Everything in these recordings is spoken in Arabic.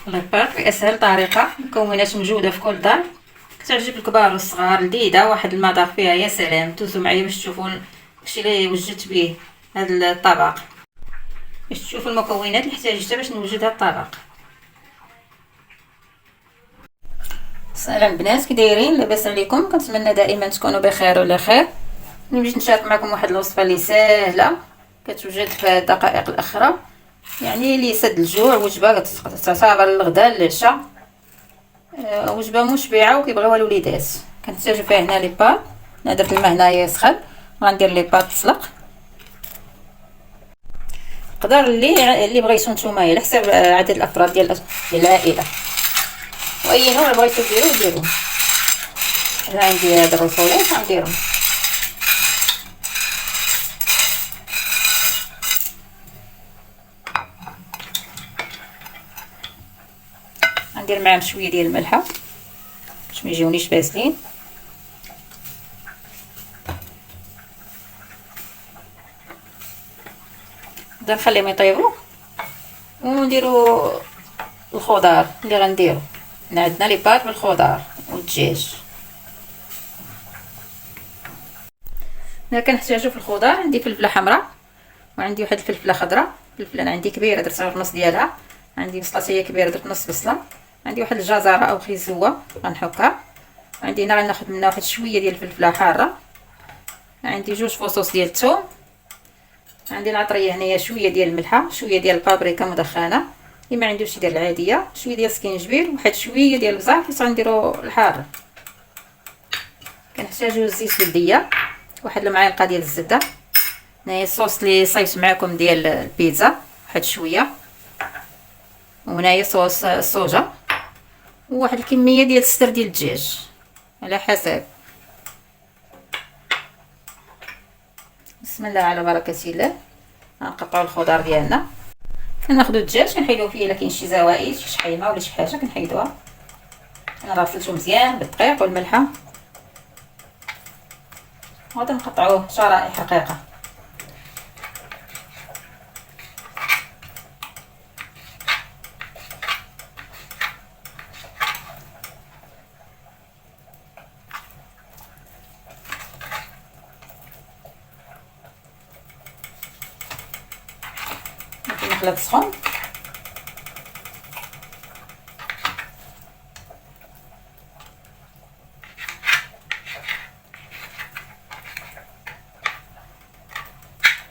الباط بأسهل طريقة، مكونات موجودة في كل دار، كتعجب الكبار والصغار، لذيذة، واحد المذاق فيها يا سلام. دوزو معايا باش تشوفوا داكشي اللي وجدت به هذا الطبق، باش تشوفوا المكونات اللي احتاجتها باش نوجد هذا الطبق. سلام بنات، كي دايرين؟ لاباس عليكم؟ كنتمنى دائما تكونوا بخير وعلى خير. نجي نشارك معكم واحد الوصفه اللي ساهله كتوجد في الدقائق الاخرى، يعني اللي يسد الجوع، وجبه تعتبر للغدا للعشاء، وجبه مشبعه وكيبغيوها الوليدات. كنحتاجو فيها هنا لي بات، انا درت الماء هنايا يسخن، غندير لي بات تسلق. قدر اللي بغيتو نتوما على حساب عدد الافراد ديال العائله، واي نوع بغيتو ديروا. انا عندي هاد الرسولات غنديرهم. ندير معاهم شويه ديال الملحه باش ما يجيونيش باسلين. نبدا نخليهم يطيبوا ونديروا الخضار اللي غنديروا. عندنا لي بات بالخضار والدجاج. انا كنحتاجو في الخضار، عندي فلفله حمراء وعندي واحد الفلفله خضراء. الفلفله انا عندي كبيره درتها في النص ديالها، عندي بصله هي كبيره درت نص بصله، عندي واحد الجزره او خيزوه غنحكها، عندي هنا غناخذ منها واحد شويه ديال الفلفله حاره، عندي جوج فصوص ديال الثوم، عندي العطريه هنايا شويه ديال الملحه، شويه ديال البابريكا مدخنه، اللي ما عندوش يدير العاديه، شويه ديال السكينجبير، واحد شويه ديال البزار حيت غنديروا الحار. كنحتاجو الزيت بلديه، واحد المعلقه ديال الزبده، هنايا الصوص اللي صايبت معكم ديال البيتزا واحد شويه، وهنايا صوص الصوجا، وواحد الكميه ديال الصدر ديال الدجاج على حسب. بسم الله على بركه الله. غنقطعوا الخضار ديالنا، كناخذوا الدجاج كنحيدوه فيه الا كاين شي زوائد شي شحيمه ولا شي حاجه كنحيدوها. انا غسلته مزيان بالدقيق والملحه، وغادي نقطعوه شرائح رقيقه. نخلط سخون،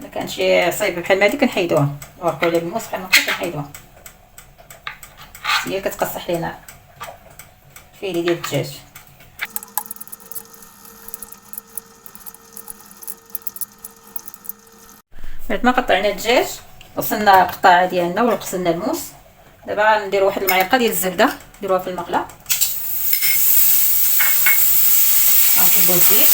الا كان شي عصيبه بحال هادي كنحيدوها، نورقوا على الموس بحال هكا كنحيدوها. هي كتقصح لينا الفيلي ديال الدجاج. بعد ما قطعنا الدجاج غسلنا القطاعه ديالنا وغسلنا الموس، دابا غنديروا واحد المعلقه ديال الزبده نديروها في المقله، غنصبوا الزيت،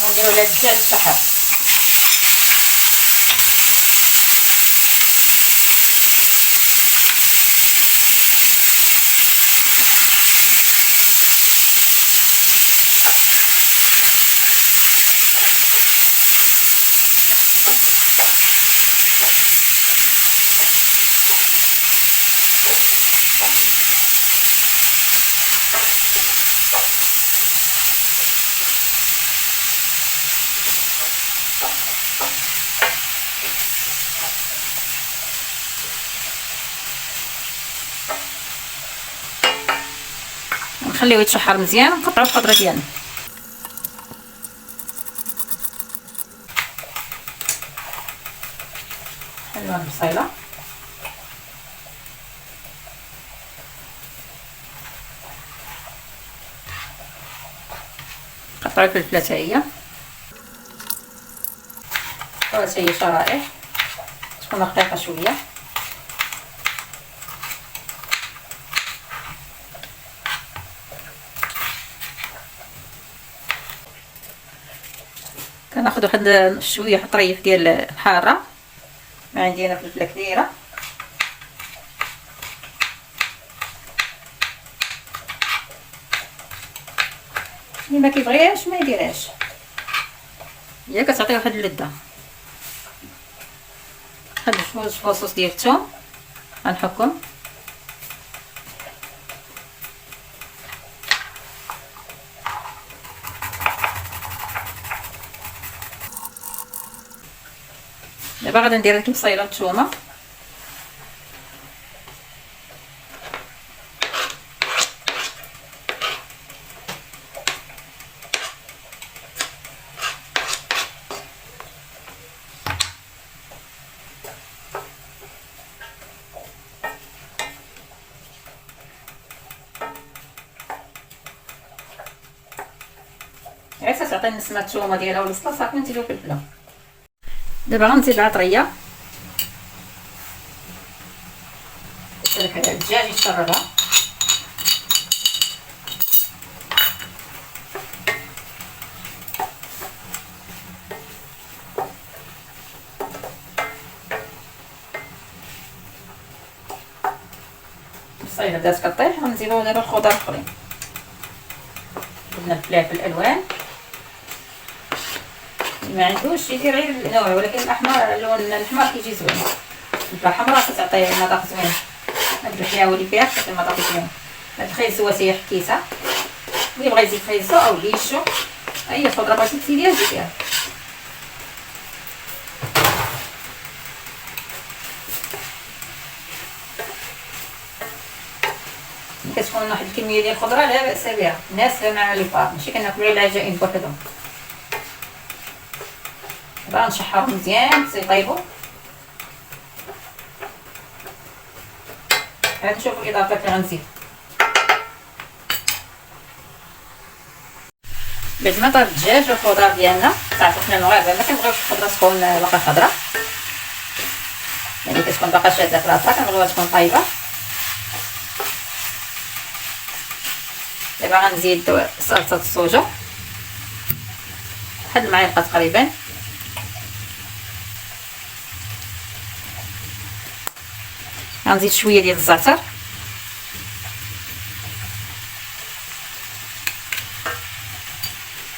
غنديروا على الدجاج السحر، نخليوه يتشحر مزيان ونقطعوا الخضره ديالنا. حلوه البصيله، قطعوا الفلفله حتى هي، قطعوها حتى هي شرائح تكون رقيقه شويه. كناخذ واحد شويه طريف ديال الحاره، ما عندي انا فلفله كثيره، اللي ما كيبغيهاش ما يديرهاش، هي كتعطي واحد اللذه. هاد جوج فصوص ديال الثوم غنحكهم. دابا غادي ندير ديك البصيله والثومه. غير تعطي النسمه الثومه ديالها والبصله صافي نزيدو الفلفله. دابا غنزيد العطريه، الدجاج يتشربها. البصيله بدات كطيح، غنزيدو دابا الخضر الاخرين. درنا الفلفل الالوان، ما عندوش يدير غير النوع، ولكن الاحمر اللون الاحمر كيجي زوين. الفلفله الحمراء كتعطي مذاق زوين. هاد الحلاوه اللي فيها كتعطي مذاق زوين. هاد الخيز هو سيح كيسه، اللي بغى يزيد خيزو او ليشو، اي خضره بغيتي تزيديها زيديها. كتكون واحد الكميه ديال الخضره لا باس بها، الناس مع لي بار ماشي كناكلوا على العجائن بوحدهم. دابا نشحرهم مزيان حتى يطيبوا. عاد نشوفوا الاضافات اللي غنزيد. بعد ما طاب الدجاج والخضار ديالنا، تعرفوا حنا المغاربه ما كنبغيوش الخضره تكون باقا خضراء، يعني كتكون باقا شاده في راسها، كنبغيوها تكون طايبه. دابا غنزيد صلصه الصوجه، واحد المعلقه تقريبا. غنزيد شويه ديال الزعتر،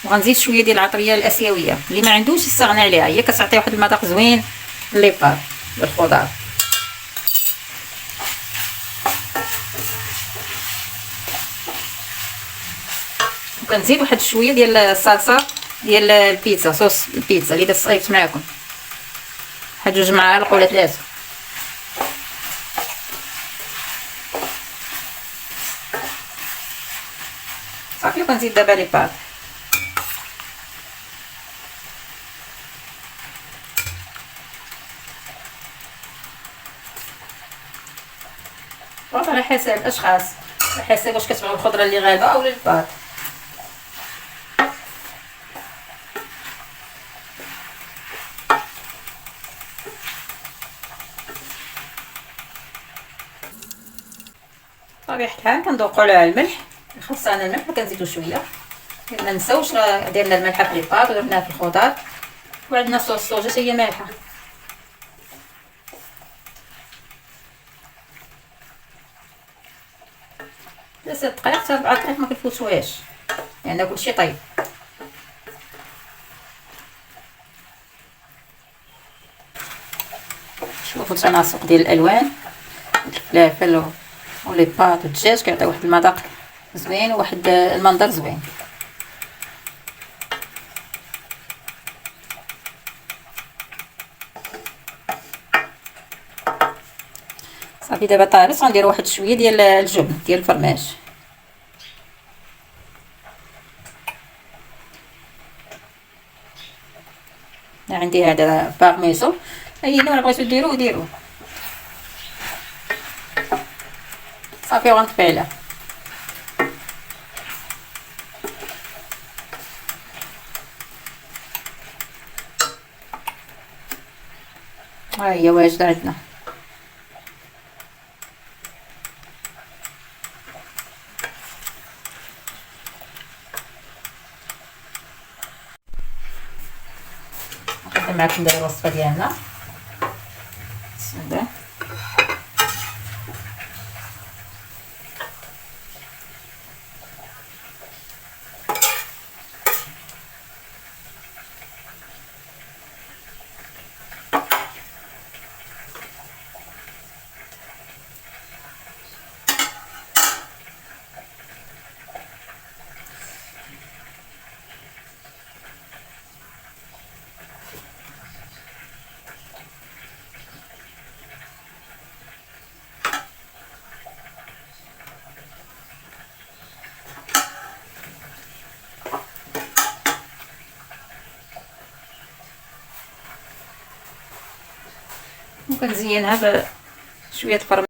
وغنزيد شويه ديال العطريه الاسيويه، اللي ما عندوش يستغنى عليها، هي كتعطي واحد المذاق زوين للبار والخضار. وكنزيد واحد شويه ديال الصلصه ديال البيتزا، صوص البيتزا اللي صايبت معاكم، واحد 2 معالق ولا 3. صافي. وكنزيد دابا لي بار. على حسب الاشخاص، على حسب واش كتبغيو الخضره اللي غالبه او البار. بطبيعه الحال كنذوقوا على الملح، خاصنا الملح ما كنزيدو شويه، ما نساوش درنا الملح في لي بار ودرناه في الخضار، وعندنا صوص الصوجه هي مالحه. 3 دقائق حتى 4 دقائق ما كنفوتوهاش، لان كلشي طيب. شوفوا التناسق ديال الالوان، الفلفل ولي باط والدجاج كيعطي واحد المذاق زوين وواحد المنظر زوين. صافي. دابا طابت، غندير واحد شويه ديال الجبن ديال الفرماج. عندي هذا بارميزو، اي نوع بغيتو ديروه ديروه. صافي. وغنطفي عليه. ها هي واجده عندنا. نقدم معكم دابا الوصفه ديالنا. بسم الله. وكنزينها بشويه الفرمل